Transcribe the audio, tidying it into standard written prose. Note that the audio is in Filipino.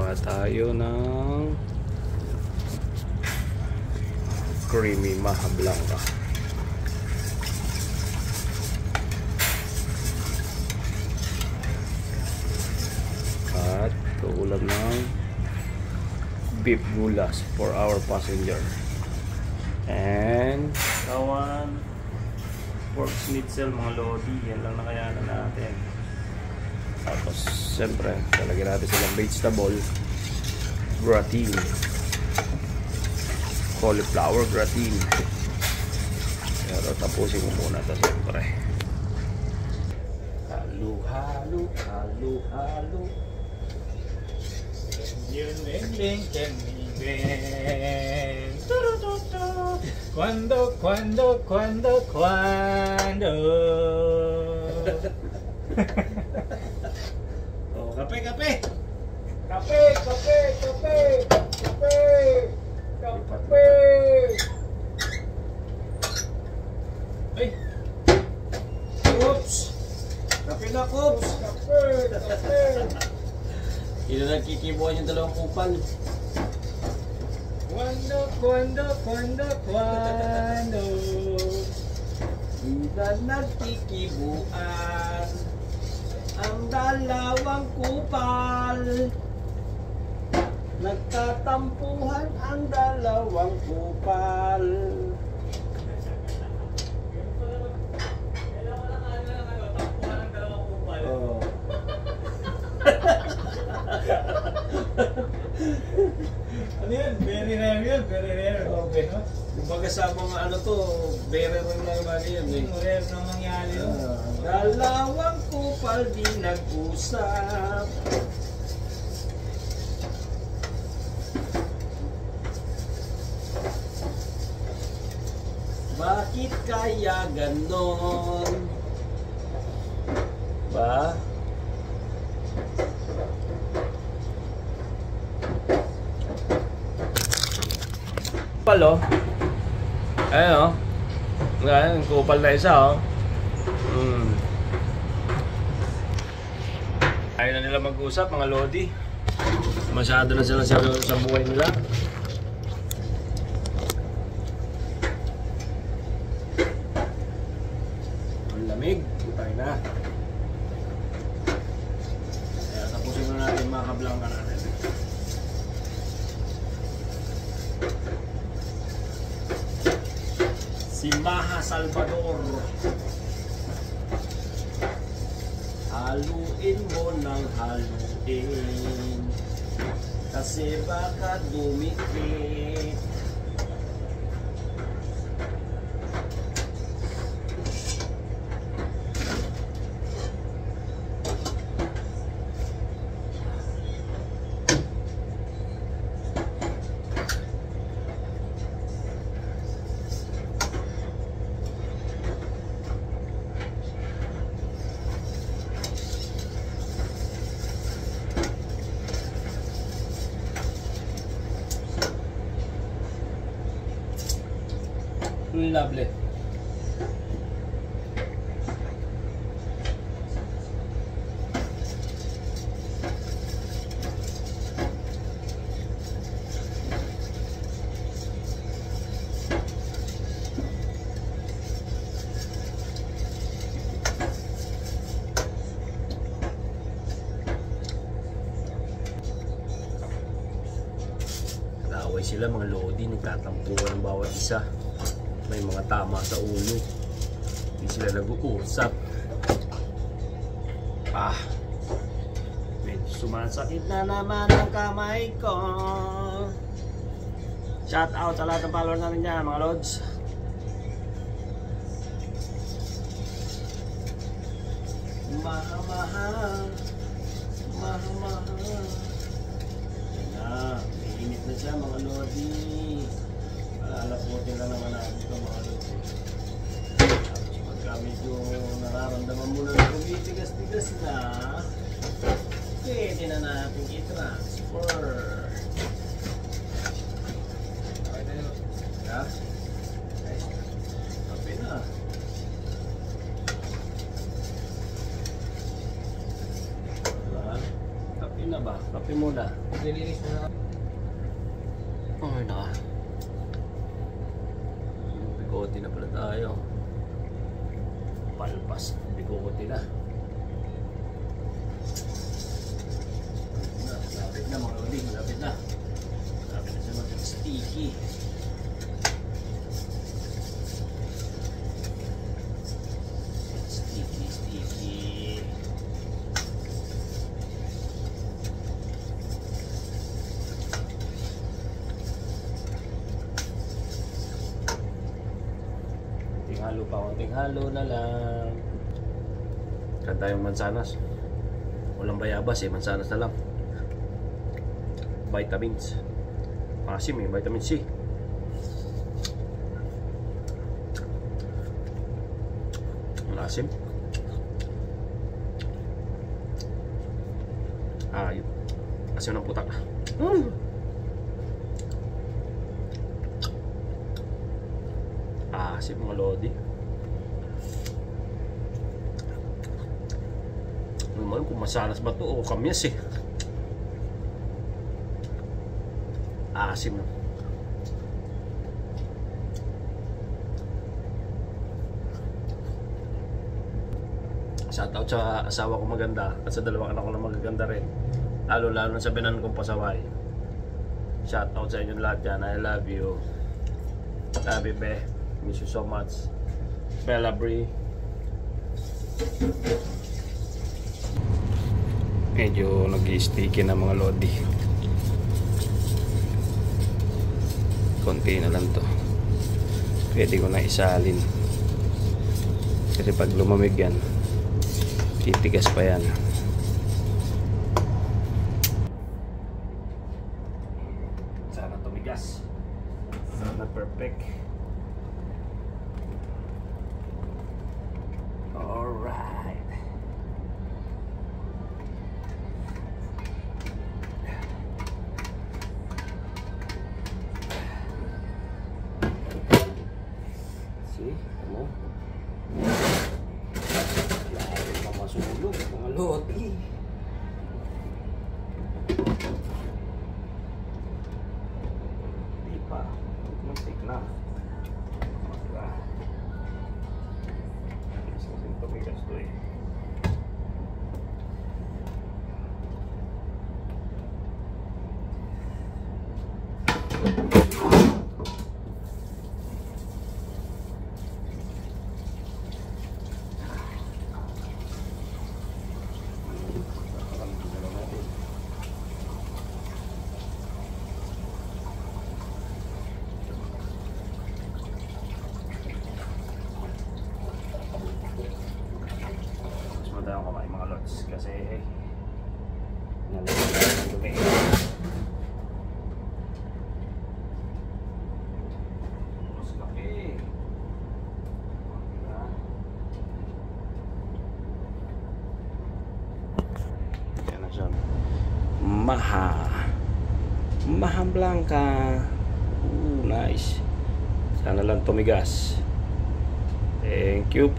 Kuha tayo ng creamy maha blanca. At ulam ng beef gulas for our passenger. And kawan pork schnitzel mga lodi. Yan lang nakayanan natin. Tapos siyempre talagyan natin silang vegetable gratin, cauliflower gratin. Pero tapusin ko muna ito siyempre. Halo, halo, halo, halo. Yun, bing, Cuando. Oh, kape. Ay! Oops! Kape na, Oops! Kape! Hindi na nagkikibuan yung dalawang kupal. Cuando Hindi na nagkikibuan ang dalawang kupal. Nagtatampuhan ang dalawang kupal. Oh. Ano yun? Very rare yun, very rare. Okay, no? Kumbaga sa mga ano to, very rare na naman yun eh. Rare na mangyari yun. Dalawang kupal di nag-usap. Bakit kaya ganon? Ba? Kupal oh. Ayan oh. Ayan, kupal na isa oh. Ayaw na nila mag-usap mga lodi. Masyado na sila sa buhay nila. Ang lamig. Tayo na. Kaya tapusin na natin mga kablangka natin. Si Maha Salvador. Haluin mo ng haluin kasi baka dumikit. Lovely. Away sila mga lodi, nagtatampuan ng bawat isa. May mga tama sa ulo. Hindi sila nag-uusap. Medyo sumasakit na naman ang kamay ko. Shout out sa lahat ng followers natin dyan mga lods. Mahal. Yan na, mainit na siya mga lodi. Alalaputin lang naman natin ito mga lodi. Tapos pagka medyo nararamdaman mo na kumitigas-tigas na, pwede na natin i-transfer. Okay na yun. Ha? Kape na. Kape na. na ba? Kape muna. Nilinis na. Ay, naka. Bigote na pala tayo. Palpas. Bigote na. Lapit na mga lodi. Lapit na. Lapit na siya maging sticky. Sticky. Konting halo na lang. Kaya tayong mansanas. Walang bayabas eh, mansanas na lang. Vitamins. Masim eh, vitamin C. Masim. Yun. Asim ng putak. Asim mga lodi. Naman kung masanas ba ito o kamyas eh. Asim na. Shoutout sa asawa ko maganda at sa dalawang anak ko na magaganda rin. Lalo na sa binan kong pasaway. Shoutout sa inyong lahat dyan. I love you. Love you, be. Miss you so much. Bella Brie. Medyo nag-i-sticky na mga lodi. Konti na lang to. Pwede ko na isalin. Kasi pag lumamig yan, titigas pa yan. Sana tumigas. Sana perfect. Alright. See? Ano? Lalo pa masulog mga lodi. Di pa. Muntik na. Tumigas to eh. Tayong kumain mga lods kasi nalagyan ng dumi. Mas kape. Yan na siya. Maha Blanca. Nice. Sana lang tumigas. Thank you.